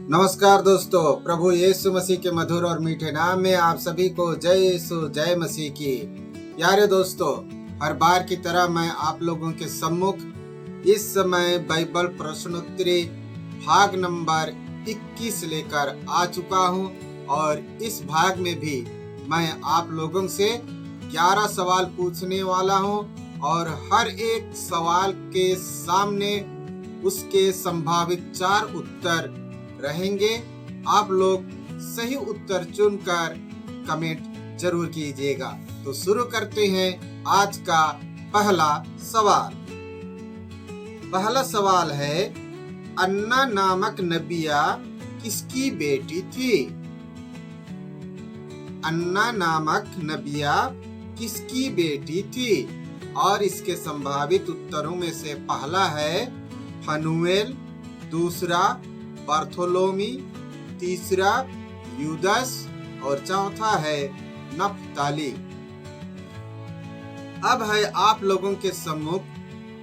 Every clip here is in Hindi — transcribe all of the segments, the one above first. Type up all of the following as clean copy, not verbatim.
नमस्कार दोस्तों, प्रभु यीशु मसीह के मधुर और मीठे नाम में आप सभी को जय यीशु जय मसीह की। प्यारे दोस्तों, हर बार की तरह मैं आप लोगों के सम्मुख इस समय बाइबल प्रश्नोत्तरी भाग नंबर 21 लेकर आ चुका हूं और इस भाग में भी मैं आप लोगों से 11 सवाल पूछने वाला हूं और हर एक सवाल के सामने उसके संभावित 4 उत्तर रहेंगे। आप लोग सही उत्तर चुनकर कमेंट जरूर कीजिएगा। तो शुरू करते हैं आज का पहला सवाल। पहला सवाल है, अन्ना नामक नबिया किसकी बेटी थी? अन्ना नामक नबिया किसकी बेटी थी? और इसके संभावित उत्तरों में से पहला है फनुएल, दूसरा बार्थोलोमी, तीसरा यूदस और चौथा है नप्ताली। अब है आप लोगों के सम्मुख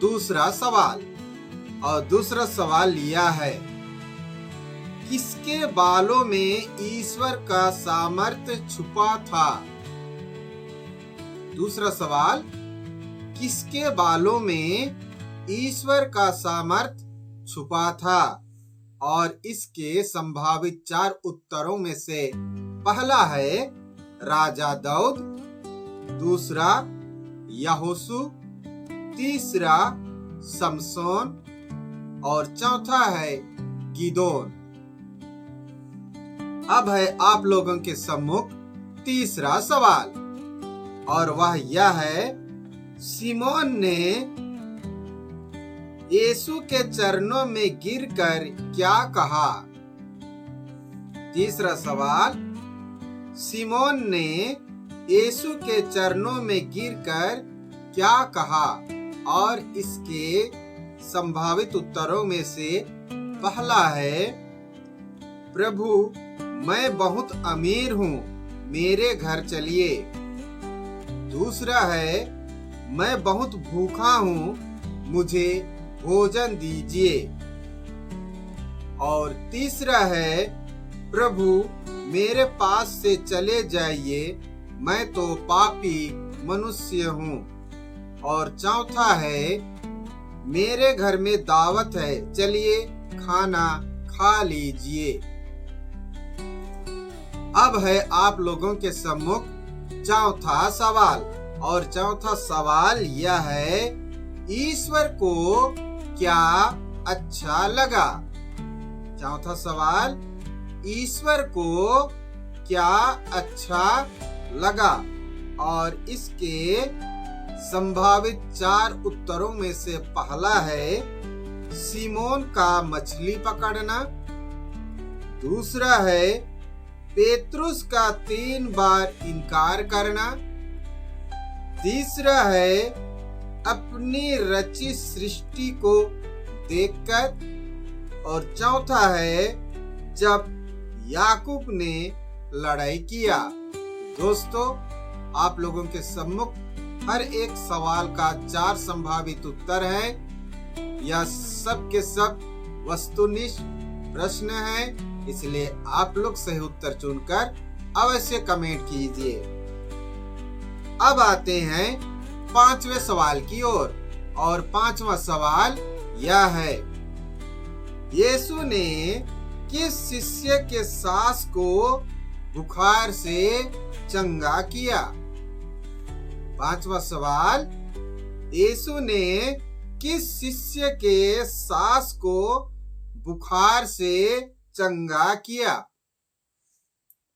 दूसरा सवाल और दूसरा सवाल लिया है, किसके बालों में ईश्वर का सामर्थ्य छुपा था? दूसरा सवाल, किसके बालों में ईश्वर का सामर्थ्य छुपा था? और इसके संभावित 4 उत्तरों में से पहला है राजा दाऊद, दूसरा यहोशू, तीसरा समसोन और चौथा है गिदोन। अब है आप लोगों के सम्मुख तीसरा सवाल और वह यह है, सिमोन ने यीशु के चरणों में गिरकर क्या कहा? तीसरा सवाल, सिमोन ने यीशु के चरणों में गिरकर क्या कहा? और इसके संभावित उत्तरों में से पहला है, प्रभु मैं बहुत अमीर हूँ, मेरे घर चलिए। दूसरा है, मैं बहुत भूखा हूँ, मुझे भोजन दीजिए। और तीसरा है, प्रभु मेरे पास से चले जाइए, मैं तो पापी मनुष्य हूँ। और चौथा है, मेरे घर में दावत है, चलिए खाना खा लीजिए। अब है आप लोगों के सम्मुख चौथा सवाल और चौथा सवाल यह है, ईश्वर को क्या अच्छा लगा? चौथा सवाल, ईश्वर को क्या अच्छा लगा? और इसके संभावित 4 उत्तरों में से पहला है सिमोन का मछली पकड़ना, दूसरा है पेतरुस का 3 बार इनकार करना, तीसरा है अपनी रचित सृष्टि को देखकर और चौथा है जब याकूब ने लड़ाई किया। दोस्तों, आप लोगों के सम्मुख हर एक सवाल का 4 संभावित उत्तर है। यह सब के सब वस्तुनिष्ठ प्रश्न है, इसलिए आप लोग सही उत्तर चुनकर अवश्य कमेंट कीजिए। अब आते हैं 5वें सवाल की ओर और 5वां सवाल यह है, यीशु ने किस शिष्य के सास को बुखार से चंगा किया? 5वां सवाल, यीशु ने किस शिष्य के सास को बुखार से चंगा किया?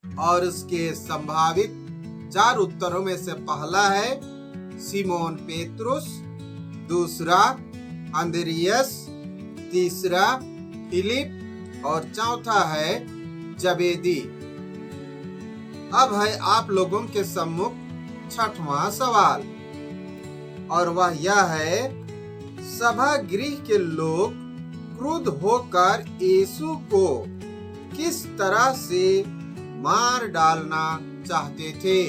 और उसके संभावित 4 उत्तरों में से पहला है सिमोन पेतरुस, दूसरा अंद्रियास, तीसरा फिलिप और चौथा है जबेदी। अब है आप लोगों के सम्मुख 6वां सवाल और वह यह है, सभागृह के लोग क्रुद्ध होकर यीशु को किस तरह से मार डालना चाहते थे?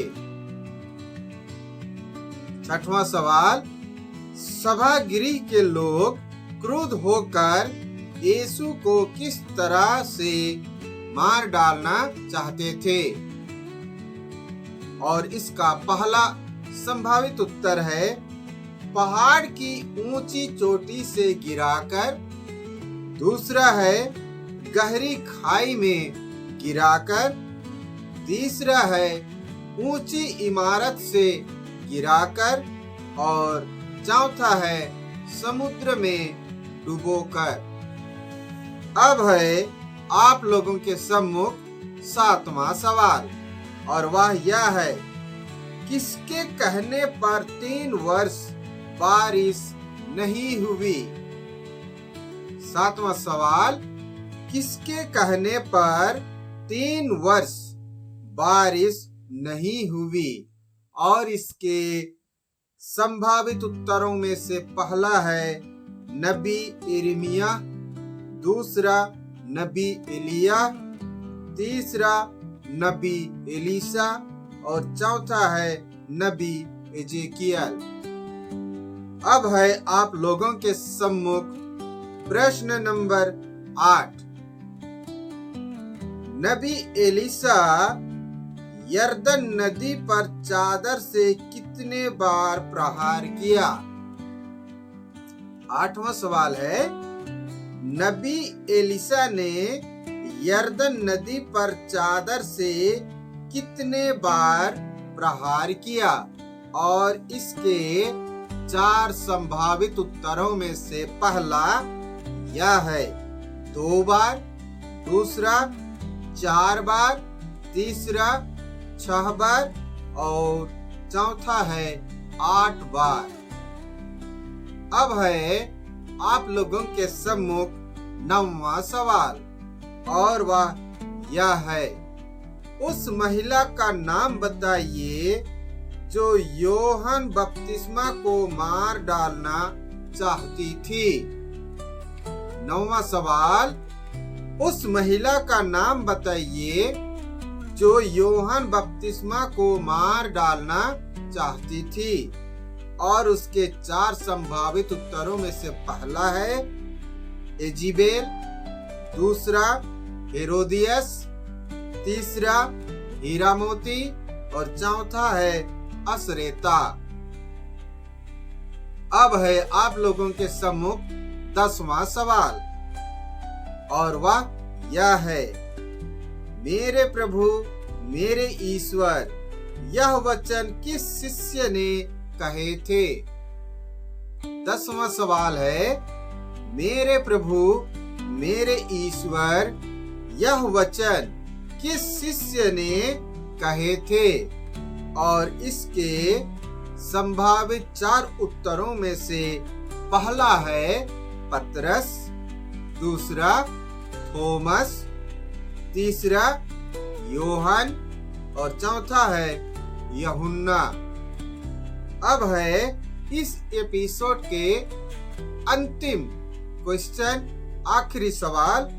6वां सवाल, सभागृह के लोग क्रुद्ध होकर यीशु को किस तरह से मार डालना चाहते थे। और इसका पहला संभावित उत्तर है पहाड़ की ऊंची चोटी से गिराकर, दूसरा है गहरी खाई में गिराकर, तीसरा है ऊंची इमारत से गिराकर और चौथा है समुद्र में डुबोकर। अब है आप लोगों के सम्मुख सातवां सवाल और वह यह है किसके कहने पर 3 वर्ष बारिश नहीं हुई। सातवां सवाल किसके कहने पर 3 वर्ष बारिश नहीं हुई। और इसके संभावित उत्तरों में से पहला है नबी यिर्मयाह, दूसरा नबी एलिया, तीसरा नबी एलीशा और चौथा है नबी एजेकियल। अब है आप लोगों के सम्मुख प्रश्न नंबर 8। नबी एलीशा यरदन नदी पर चादर से कितने बार प्रहार किया। 8वां सवाल है नबी एलीशा ने यरदन नदी पर चादर से कितने बार प्रहार किया। और इसके 4 संभावित उत्तरों में से पहला यह है 2 बार, दूसरा 4 बार, तीसरा 6 बार और चौथा है 8 बार। अब है आप लोगों के सम्मुख 9वां सवाल और वह यह है उस महिला का नाम बताइए जो यूहन्ना बपतिस्मा को मार डालना चाहती थी। 9वां सवाल उस महिला का नाम बताइए जो यूहन्ना बपतिस्मा को मार डालना चाहती थी। और उसके 4 संभावित उत्तरों में से पहला है एजीबेल, दूसरा हेरोदियस, तीसरा हीरामोती और चौथा है असरेता। अब है आप लोगों के सम्मुख 10वां सवाल और वह यह है मेरे प्रभु मेरे ईश्वर, यह वचन किस शिष्य ने कहे थे। 10वां सवाल है मेरे प्रभु मेरे ईश्वर, यह वचन किस शिष्य ने कहे थे। और इसके संभावित 4 उत्तरों में से पहला है पतरस, दूसरा थोमस, तीसरा यूहन्ना और चौथा है यूहन्ना। अब है इस एपिसोड के अंतिम क्वेश्चन, आखिरी सवाल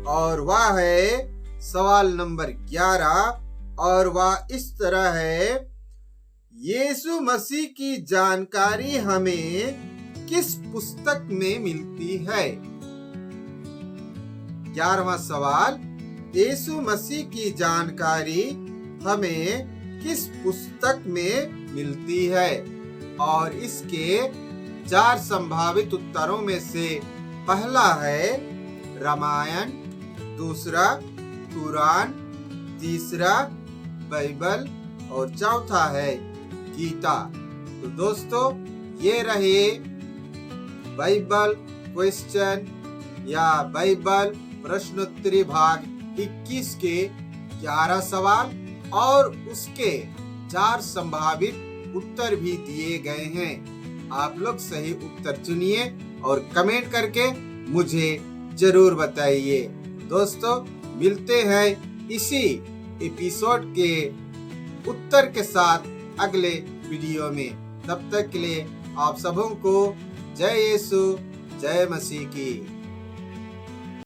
और वह है सवाल नंबर 11 और वह इस तरह है यीशु मसीह की जानकारी हमें किस पुस्तक में मिलती है। 11वां सवाल यीशु मसीह की जानकारी हमें किस पुस्तक में मिलती है। और इसके 4 संभावित उत्तरों में से पहला है रामायण, दूसरा कुरान, तीसरा बाइबल और चौथा है गीता। तो दोस्तों ये रहे बाइबल क्वेश्चन या बाइबल प्रश्नोत्तरी भाग 21 के 11 सवाल और उसके 4 संभावित उत्तर भी दिए गए हैं। आप लोग सही उत्तर चुनिए और कमेंट करके मुझे जरूर बताइए। दोस्तों मिलते हैं इसी एपिसोड के उत्तर के साथ अगले वीडियो में। तब तक के लिए आप सबों को जय यीशु जय मसीह की।